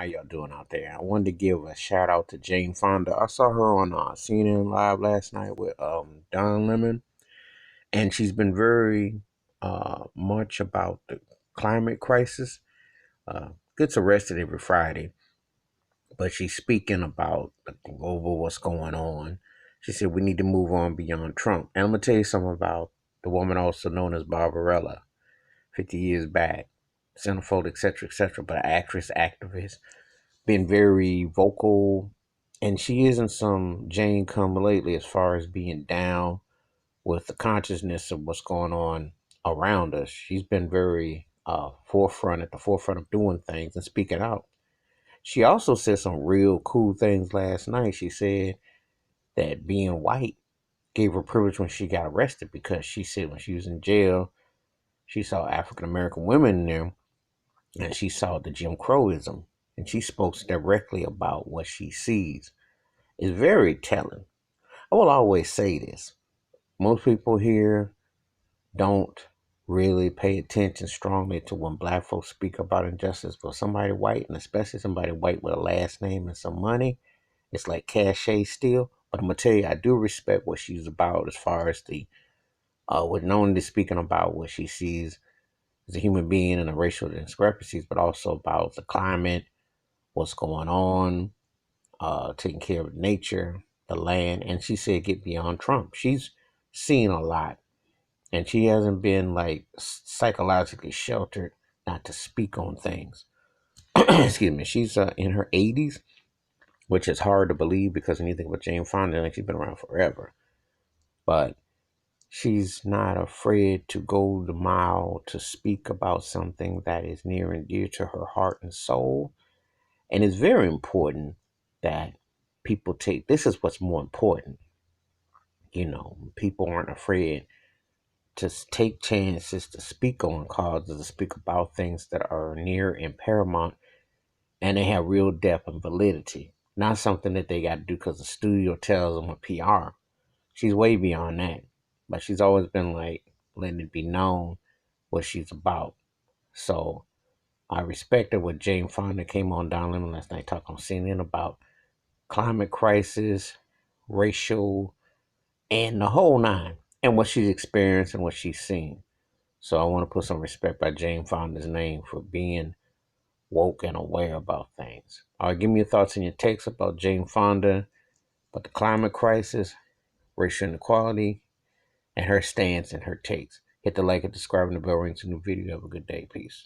How y'all doing out there? I wanted to give a shout out to Jane Fonda. I saw her on CNN Live last night with Don Lemon, and she's been very much about the climate crisis. Gets arrested every Friday, but she's speaking about the global what's going on. She said we need to move on beyond Trump. And I'm gonna tell you something about the woman also known as Barbarella, 50 years back, centerfold, etc., but an actress, activist, been very vocal, and she isn't some Jane come lately as far as being down with the consciousness of what's going on around us. She's been very forefront, at the forefront of doing things and speaking out. She also said some real cool things last night. She said that being white gave her privilege when she got arrested, because she said when she was in jail, she saw African American women in there, and she saw the Jim Crowism, and she spoke directly about what she sees. It's very telling. I will always say this. Most people here don't really pay attention strongly to when black folks speak about injustice, but somebody white, and especially somebody white with a last name and some money, it's like cachet still. But I'm gonna tell you, I do respect what she's about as far as the with not only speaking about what she sees as a human being and the racial discrepancies, but also about the climate, what's going on, taking care of nature, the land. And she said, get beyond Trump. She's seen a lot, and she hasn't been like psychologically sheltered not to speak on things. Excuse me. She's in her 80s, which is hard to believe because when you think about Jane Fonda, like she's been around forever. But she's not afraid to go the mile to speak about something that is near and dear to her heart and soul. And it's very important that people take this is what's more important. People aren't afraid to take chances to speak on causes, to speak about things that are near and paramount, and they have real depth and validity. Not something that they got to do because the studio tells them with PR. She's way beyond that. But she's always been like letting it be known what she's about. So I respected what Jane Fonda came on Don Lemon last night talking on CNN about climate crisis, racial, and the whole nine, and what she's experienced and what she's seen. So I want to put some respect by Jane Fonda's name for being woke and aware about things. All right, give me your thoughts and your takes about Jane Fonda, about the climate crisis, racial inequality, and her stance and her takes. Hit the like and subscribe and the bell ring to new video. Have a good day. Peace.